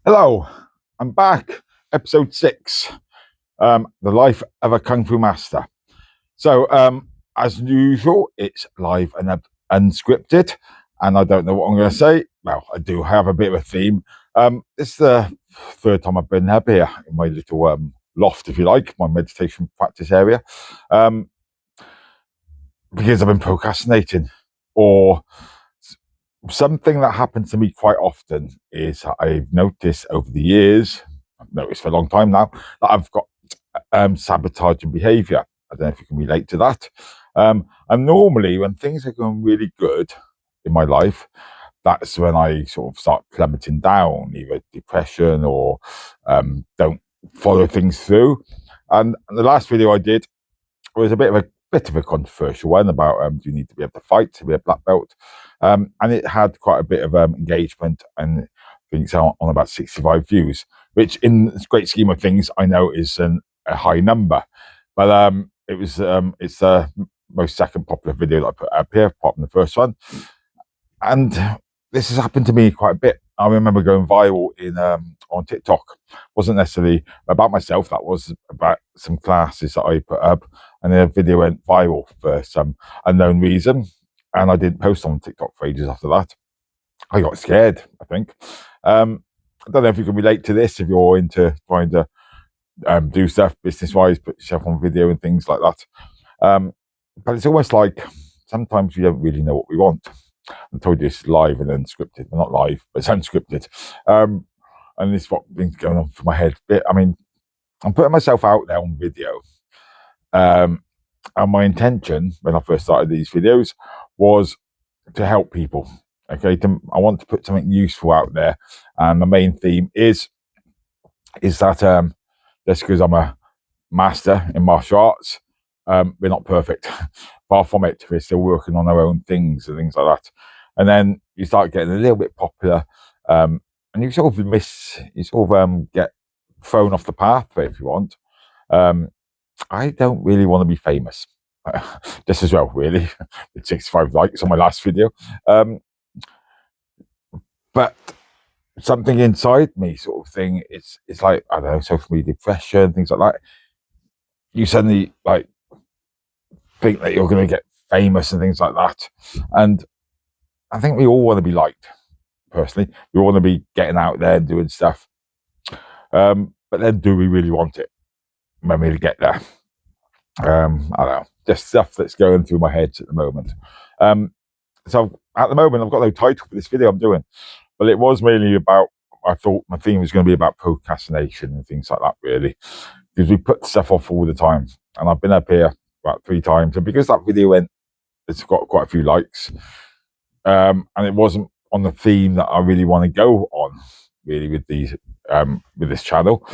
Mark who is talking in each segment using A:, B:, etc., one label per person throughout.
A: Hello, I'm back. Episode 6, The Life of a Kung Fu Master. So, as usual, it's live and unscripted, and I don't know what I'm going to say. Well, I do have a bit of a theme. This is the third time I've been up here in my little loft, if you like, my meditation practice area, um, because I've been procrastinating, or something that happens to me quite often is I've noticed over the years, I've noticed for a long time now, that I've got sabotaging behavior. I don't know if you can relate to that. And normally, when things are going really good in my life, that's when I sort of start plummeting down, either depression or don't follow things through. And the last video I did was a bit of a controversial one about do you need to be able to fight to be a black belt, and it had quite a bit of engagement, and I think it's on about 65 views, which in the great scheme of things I know is a high number, but it's the most second popular video that I put up here, apart from the first one, and this has happened to me quite a bit. I remember going viral in on TikTok. Wasn't necessarily about myself. That was about some classes that I put up, and the video went viral for some unknown reason. And I didn't post on TikTok for ages after that. I got scared, I think. I don't know if you can relate to this, if you're into trying to do stuff business-wise, put yourself on video and things like that. But it's almost like sometimes we don't really know what we want. I told you it's live and unscripted. Well, not live, but it's unscripted. And this is what's been going on for my head. I mean, I'm putting myself out there on video. And my intention when I first started these videos was to help people. Okay, I want to put something useful out there. And the main theme is that just because I'm a master in martial arts, we're not perfect. Far from it. We're still working on our own things and things like that. And then you start getting a little bit popular, and you sort of get thrown off the path, if you want. I don't really want to be famous, just as well, really, with 65 likes on my last video. But something inside me, sort of thing, it's like, I don't know, social media depression, things like that. You suddenly like think that you're going to get famous and things like that, and I think we all want to be liked. Personally, we want to be getting out there and doing stuff, but then do we really want it when we get there? I don't know, just stuff that's going through my head at the moment. So at the moment I've got no title for this video I'm doing, but it was mainly about, I thought my theme was going to be about procrastination and things like that, really, because we put stuff off all the time. And I've been up here about 3 times, and because that video it's got quite a few likes, and it wasn't on the theme that I really want to go on, really, with these with this channel.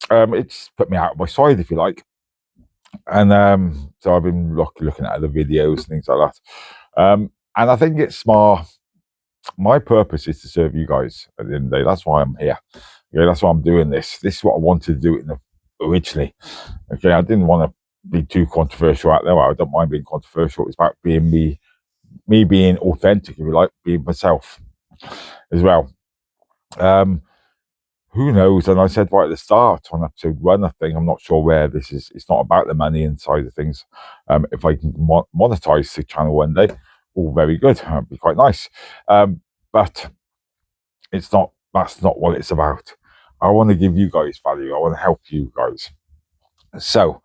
A: It's put me out of my side, if you like, and so I've been looking at other videos and things like that, and I think it's my purpose is to serve you guys at the end of the day. That's why I'm here. Yeah, that's why I'm doing this. This is what I wanted to do originally. Okay, I didn't want to be too controversial out there. Well, I don't mind being controversial. It's about being me being authentic, if you like, being myself as well. Who knows? And I said right at the start on episode 1, I think, I'm not sure where this is. It's not about the money inside of things. If I can monetize the channel one day, all very good. It'd be quite nice. But it's not. That's not what it's about. I want to give you guys value. I want to help you guys. So,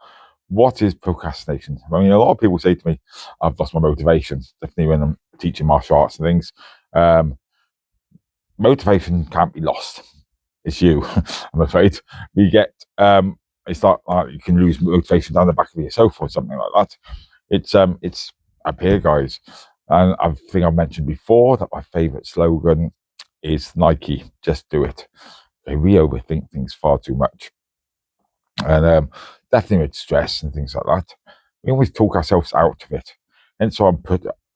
A: what is procrastination? I mean, a lot of people say to me, I've lost my motivation, definitely when I'm teaching martial arts and things. Motivation can't be lost. It's you, I'm afraid. We get, it's not like you can lose motivation down the back of your sofa or something like that. It's up here, guys. And I think I've mentioned before that my favorite slogan is Nike, just do it. Okay, we overthink things far too much. And definitely with stress and things like that, we always talk ourselves out of it. And so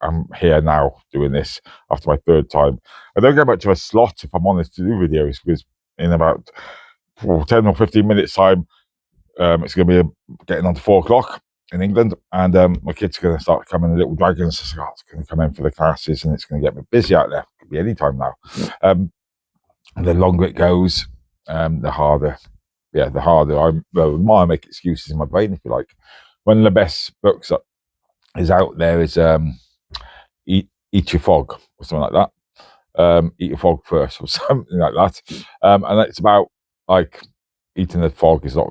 A: I'm here now doing this after my 3rd time. I don't get much of a slot, if I'm honest, to do videos, because in about 10 or 15 minutes time, it's going to be getting on to 4 o'clock in England, and my kids are going to start coming, the little dragons. So it's going to come in for the classes, and it's going to get me busy out there. It could be any time now. And the longer it goes, the harder. Yeah, the harder the more I make excuses in my brain, if you like. One of the best books that is out there is Eat Your Frog or something like that. Eat your frog first or something like that. And it's about like eating a frog is not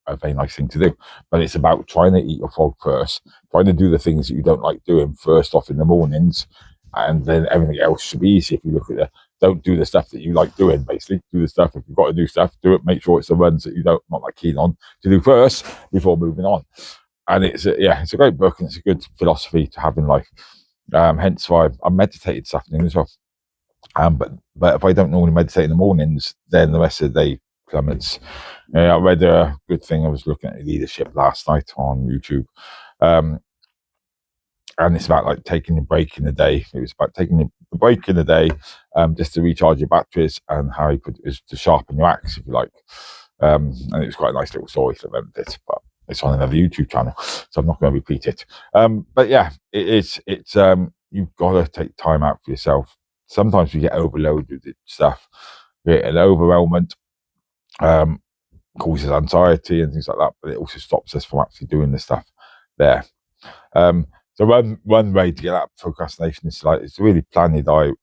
A: a very nice thing to do, but it's about trying to eat your frog first, trying to do the things that you don't like doing first off in the mornings, and then everything else should be easy. If you look at don't do the stuff that you like doing, basically. Do the stuff, if you've got to do stuff, do it. Make sure it's the ones that you don't not like keen on to do first before moving on. And it's it's a great book and it's a good philosophy to have in life. Hence why I meditated this afternoon as well. But if I don't normally meditate in the mornings, then the rest of the day plummets. I read a good thing. I was looking at leadership last night on YouTube, and it's about like taking a break in the day. It was about taking a break in the day, just to recharge your batteries, and how he put it is to sharpen your axe, if you like. And it was quite a nice little story for it, but it's on another YouTube channel, so I'm not going to repeat it. But yeah, it's you've got to take time out for yourself. Sometimes we get overloaded with stuff, an overwhelmment causes anxiety and things like that, but it also stops us from actually doing the stuff there. So one way to get out of procrastination is it's really plan your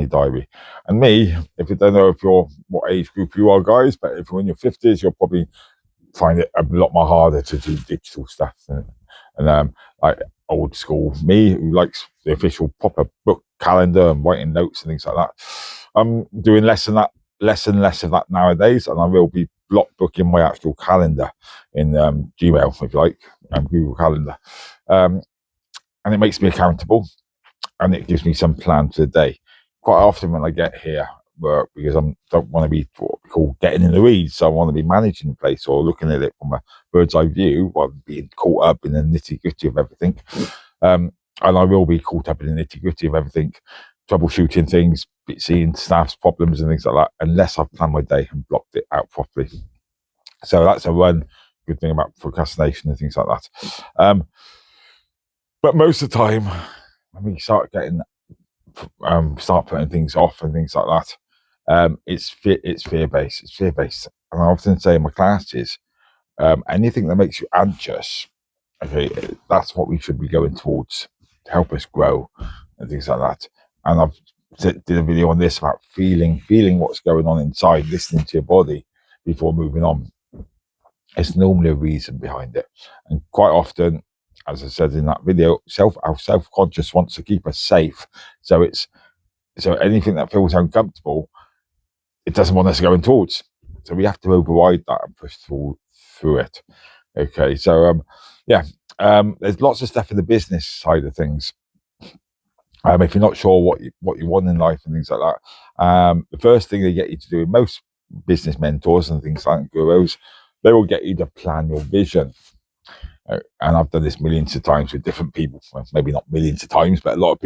A: diary. And me, if you don't know if you're what age group you are, guys, but if you're in your 50s, you'll probably find it a lot more harder to do digital stuff and like old school me, who likes the official proper book calendar and writing notes and things like that. I'm doing less and less of that nowadays, and I will be block booking my actual calendar in Gmail, if you like, Google Calendar, and it makes me accountable, and it gives me some plan for the day. Quite often when I get here work, because I don't want to be what we call getting in the weeds, so I want to be managing the place or looking at it from a bird's eye view while being caught up in the nitty gritty of everything. And I will be caught up in the nitty gritty of everything, troubleshooting things, seeing staff's problems and things like that, unless I've planned my day and blocked it out properly. So that's a one good thing about procrastination and things like that. But most of the time, when we start getting start putting things off and things like that, it's fear based. It's fear based, and I often say in my classes, anything that makes you anxious, okay, that's what we should be going towards to help us grow and things like that. And I've did a video on this about feeling what's going on inside, listening to your body before moving on. It's normally a reason behind it, and quite often, as I said in that video, our self-conscious wants to keep us safe. So anything that feels uncomfortable, it doesn't want us going towards. So we have to override that and push through it. Okay, so there's lots of stuff in the business side of things. If you're not sure what you want in life and things like that, the first thing they get you to do, most business mentors and things like gurus, they will get you to plan your vision. And I've done this millions of times with different people. Well, maybe not millions of times, but a lot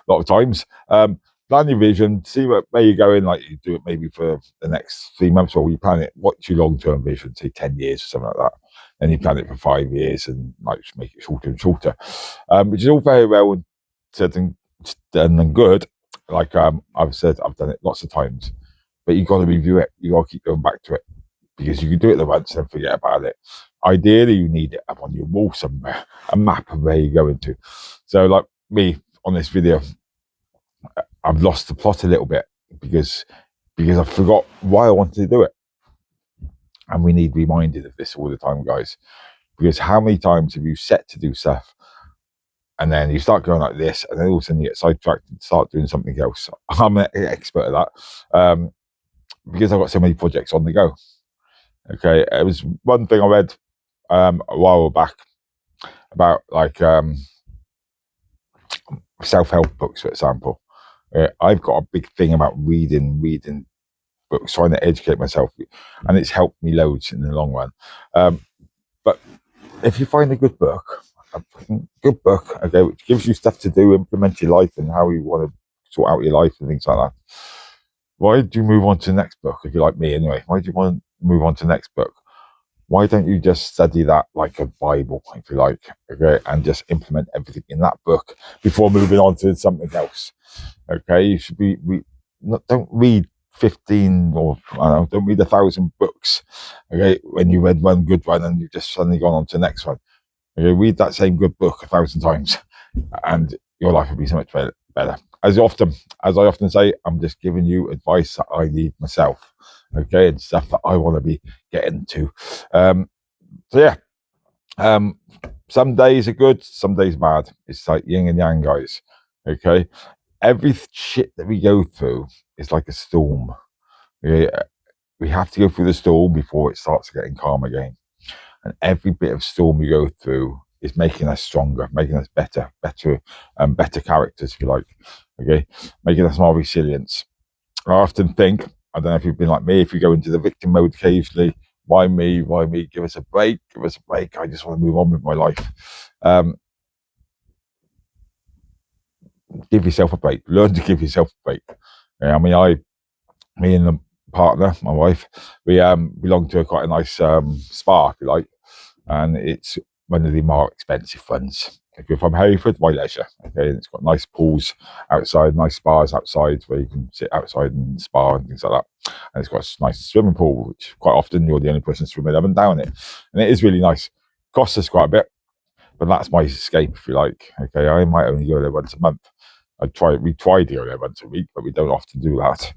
A: of times. Plan your vision, see where you're going. Like you do it maybe for the next 3 months, or you plan it. What's your long-term vision? Say 10 years or something like that. Then you plan it for 5 years and like make it shorter and shorter, which is all very well said and good. Like I've said, I've done it lots of times, but you've got to review it. You got to keep going back to it, because you can do it the once and forget about it. Ideally, you need it up on your wall somewhere, a map of where you're going to. So like me on this video, I've lost the plot a little bit because I forgot why I wanted to do it. And we need reminded of this all the time, guys, because how many times have you set to do stuff and then you start going like this, and then all of a sudden you get sidetracked and start doing something else? I'm an expert at that, because I've got so many projects on the go. Okay, it was one thing I read a while back about like self-help books, for example. I've got a big thing about reading books, trying to educate myself, and it's helped me loads in the long run. But if you find a good book, okay, which gives you stuff to do, implement your life, and how you want to sort out your life and things like that, why do you move on to the next book? If you're like me anyway, why do you want to move on to the next book? Why don't you just study that like a Bible, if you like, okay, and just implement everything in that book before moving on to something else? Okay, you should don't read 15 or I don't know, don't read 1,000 books. Okay, when you read one good one and you've just suddenly gone on to the next one. Okay, read that same good book 1,000 times, and your life will be so much better. As I often say, I'm just giving you advice that I need myself. Okay, and stuff that I want to be getting to. So yeah, um, some days are good, some days bad. It's like yin and yang, guys. Okay, every shit that we go through is like a storm. Okay? We have to go through the storm before it starts getting calm again. And every bit of storm we go through is making us stronger, making us better characters, if you like. Okay, making us more resilient. I often think, I don't know if you've been like me, if you go into the victim mode occasionally, why me? Why me? Give us a break. Give us a break. I just want to move on with my life. Give yourself a break. Learn to give yourself a break. Yeah, I mean, me and the partner, my wife, we belong to quite a nice spa, if you like, and it's one of the more expensive ones. If you're from Hereford, my leisure. Okay, and it's got nice pools outside, nice spas outside where you can sit outside and spa and things like that. And it's got a nice swimming pool, which quite often you're the only person swimming up and down it, and it is really nice. Costs us quite a bit, but that's my escape, if you like. Okay, I might only go there once a month. We try to go there once a week, but we don't often do that.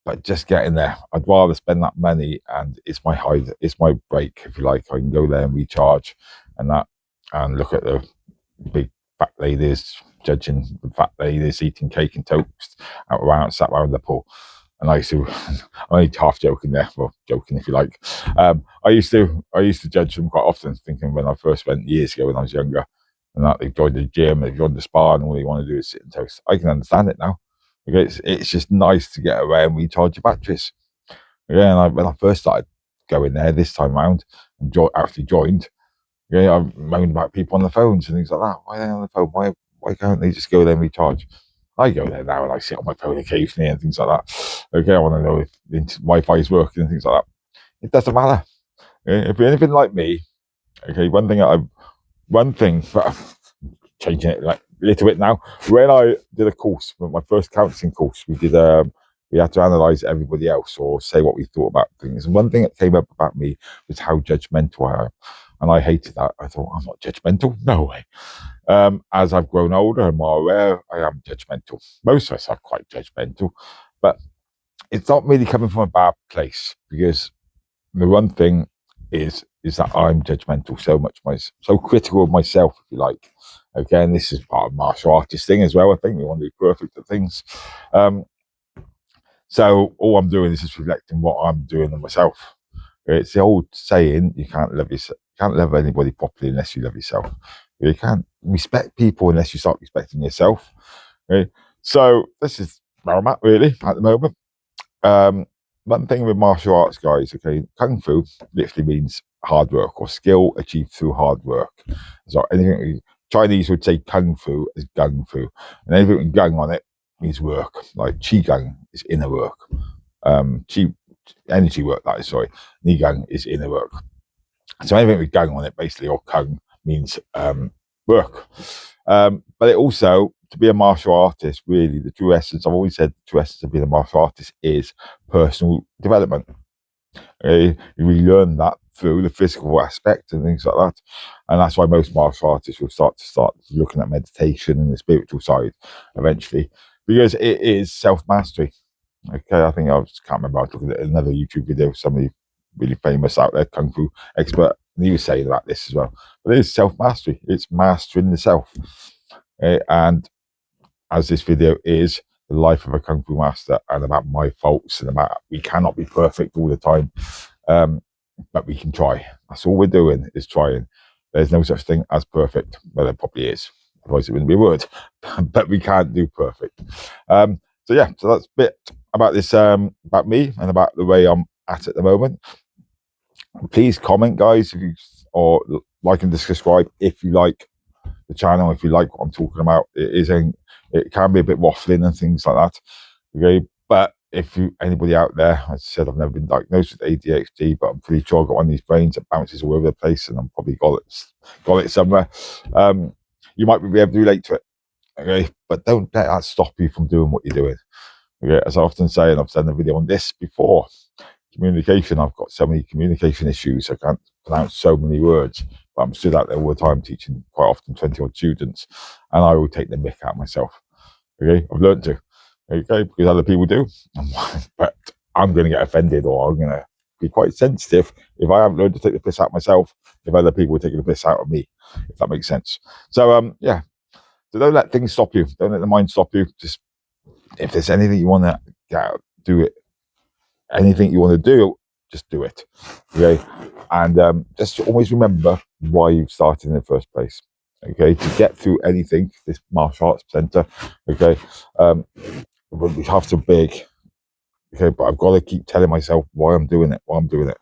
A: But just getting there, I'd rather spend that money, and it's my break, if you like. I can go there and recharge and that, and look at the big fat ladies judging the fat ladies eating cake and toast sat around the pool. And I used to, I'm only half joking there, well, joking if you like. I used to judge them quite often, thinking when I first went years ago when I was younger, and that they've joined the gym, they've joined the spa, and all they want to do is sit and toast. I can understand it now. Okay, it's just nice to get away and recharge your batteries. Yeah, and when I first started going there this time round and actually joined, yeah, I moaned about people on the phones and things like that. Why are they on the phone? Why can't they just go there and recharge? I go there now and I sit on my phone occasionally and things like that. Okay, I want to know if the Wi-Fi is working and things like that. It doesn't matter. Yeah, if you're anything like me, okay, one thing for changing it like a little bit now. When I did a course, my first counselling course, we had to analyse everybody else or say what we thought about things. And one thing that came up about me was how judgmental I am. And I hated that. I thought, I'm not judgmental. No way. As I've grown older and more aware, I am judgmental. Most of us are quite judgmental, but it's not really coming from a bad place, because the one thing is that I'm judgmental so critical of myself, if you like. Again, this is part of martial artist thing as well. I think we want to be perfect at things. So all I'm doing is just reflecting what I'm doing on myself. It's the old saying: you can't love anybody properly unless you love yourself. You can't respect people unless you start respecting yourself. Okay? So this is where I'm at really at the moment. One thing with martial arts, guys, okay, kung fu literally means hard work or skill achieved through hard work. So anything Chinese would say kung fu is gung fu, and anything with gung on it means work. Like qi gung is inner work. Qi energy work, that is, sorry. Ni gung is inner work. So anything with gung on it, basically, or kung means work. But it also, to be a martial artist, really, the true essence, I've always said the true essence of being a martial artist is personal development. You really learn that through the physical aspect and things like that. And that's why most martial artists will start looking at meditation and the spiritual side eventually, because it is self-mastery. Okay, I think I just can't remember. I was looking at another YouTube video of somebody really famous out there, kung fu expert, and he was saying about this as well. But it is self-mastery. It's mastering the self. And as this video is the life of a kung fu master and about my faults and about we cannot be perfect all the time, but we can try. That's all we're doing is trying. There's no such thing as perfect. Well, there probably is. Otherwise, it wouldn't be a word. But we can't do perfect. So yeah, so that's a bit about this, about me and about the way I'm at the moment. Please comment, guys, if you or like and subscribe if you like the channel, if you like what I'm talking about. It can be a bit waffling and things like that. Okay, but if anybody out there, as I said, I've never been diagnosed with ADHD, but I'm pretty sure I've got one of these brains that bounces all over the place, and I'm probably got it somewhere. You might be able to relate to it. Okay, but don't let that stop you from doing what you're doing. Okay, as I often say, and I've done a video on this before, communication. I've got so many communication issues. I can't pronounce so many words, but I'm stood out there all the time teaching quite often 20 odd students, and I will take the mick out of myself. Okay, I've learned to. Okay, because other people do, but I'm going to get offended, or I'm going to be quite sensitive if I haven't learned to take the piss out of myself. If other people are taking the piss out of me, if that makes sense. So yeah. So don't let things stop you. Don't let the mind stop you. Just if there's anything you want to get out, do it. Anything you want to do, just do it. Okay, and just always remember why you started in the first place. Okay, to get through anything, this martial arts center. Okay, it wouldn't be half so big. Okay, but I've got to keep telling myself why I'm doing it. Why I'm doing it.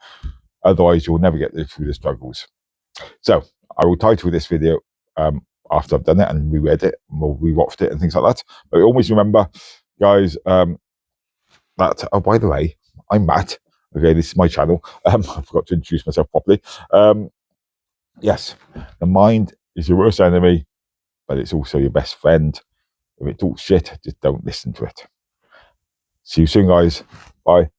A: Otherwise, you'll never get through the struggles. So I will title this video after I've done it and reread it, and we'll rewatched it and things like that. But always remember, guys, that, oh, by the way, I'm Matt. Okay, this is my channel. I forgot to introduce myself properly. Yes, the mind is your worst enemy, but it's also your best friend. If it talks shit, just don't listen to it. See you soon, guys. Bye.